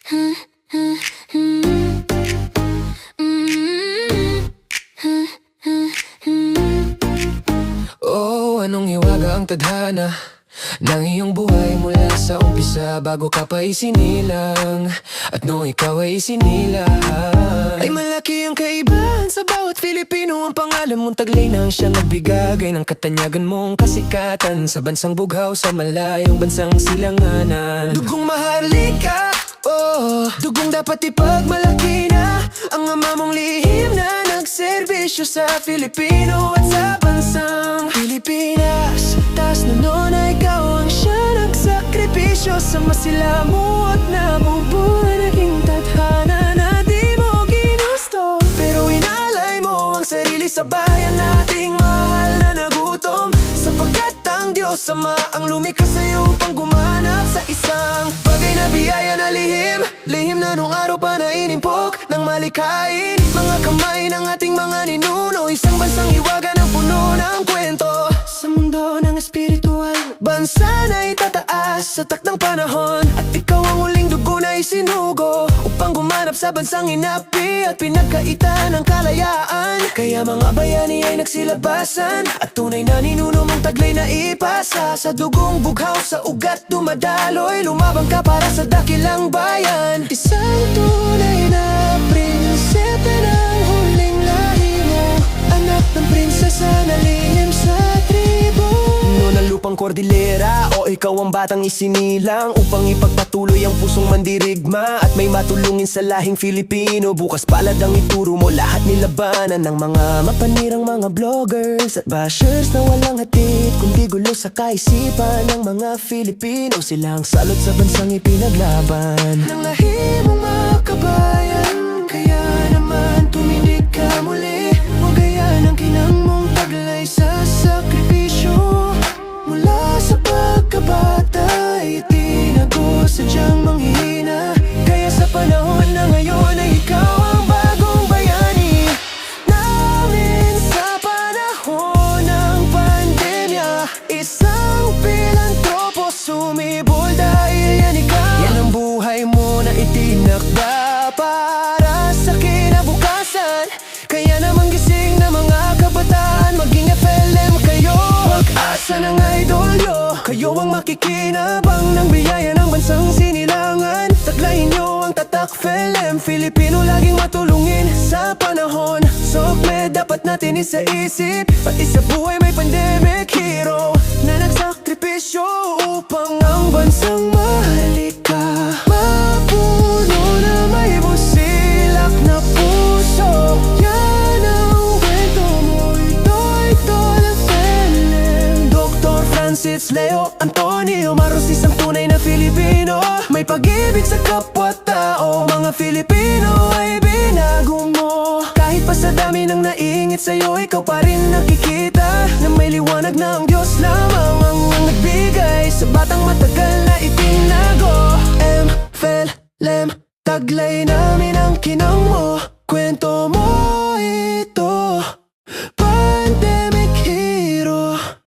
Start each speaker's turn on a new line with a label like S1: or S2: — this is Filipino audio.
S1: Oh, anong hiwaga ang tadhana ng iyong buhay mula sa umpisa bago ka pa isinilang. At nung ikaw ay isinilang, ay malaki ang kaibahan sa bawat Filipino. Ang pangalan mong taglay nang siyang nagbigay ng katanyagan mong kasikatan sa bansang bughaw, sa malayong bansang silanganan. Dugong maharlika, oh, dugong dapat ipagmalaki na ang ama mong lihim na nagserbisyo sa Filipino at sa bansang Pilipinas. Tas na noon ay ikaw ang siya nagsakripisyo sa masilamot na bubuhay. Naging tadhana na di mo ginusto, pero inalay mo ang sarili sa bayan nating mahal na nagutom. Sapagkat ang Diyos Ama ang lumikha sa'yo upang gumanap sa isang bagay na biyaya na lihim. Lihim na nung araw pa na inimpok ng malikhain mga kamay ng ating mga ninuno. Isang bansang hiwaga ng puno ng kwento sa mundo ng espiritual. Bansa na itataas sa takdang panahon, at ikaw ang huling dugo na isinugo upang gumanap sa bansang inapi at pinagkaitan ng kalayaan. Kaya mga bayani ay nagsilabasan at tunay na ninuno mong taglay na ipasa. Sa dugong bughaw sa ugat dumadaloy, lumabang ka para sa dakilang bayan. Isang tunay na prinsipe ng huling lahi mo, anak ng prinsesa na lihim sa tribo. Noon ang lupang kordilera, o ikaw ang batang isinilang upang ipagpatuloy ang pusong mandirigma at may matulungin sa lahing Filipino. Bukas palad ang ituro mo lahat nilabanan ng mga mapanirang mga vloggers at bashers na walang hatid kundi gulo sa kaisipan ng mga Filipino. Sila ang salot sa bansang ipinaglaban ng lahi mong mga kabayan. Kaya naman tumindig ka muli, magayan ang kinang mong taglay sa sakripisyo. Mula sa pagkabata ay itinago sadyang manghihina. Kaya sa panahon na ngayon ay ikaw ang bagong bayani namin. Sa panahon ng pandemya, isang pilantropo sumibol dahil yan ikaw. Yan ang buhay mo na itinakda para sa kinabukasan. Kaya naman gising na mga kabataan, maging FLM kayo, pag-asa ng idolyo. Kayo ang makikinabang ng biyaya ng bansang sinilangan. Taglayin nyo ang tatak FLM, Filipino laging matulungin sa panahon. Sokme dapat natin isa-isip, pati sa buhay may pandemic hero na nagsakripisyo upang ang bansang mahalika. Mapuno na may busilak na puso, yan ang kwento mo, ito lang FLM. Dr. Francis Leo Antonio Marros, isang tunay na Filipino, may pag-ibig sa kapwa-tao. Mga Filipino ay binago mo. Kahit pa sa dami ng naiingit sa'yo, ikaw pa rin nakikita na may liwanag na ang Diyos lamang ang nagbigay sa batang matagal na itinago. FLM, taglay namin ang kinang mo, kwento mo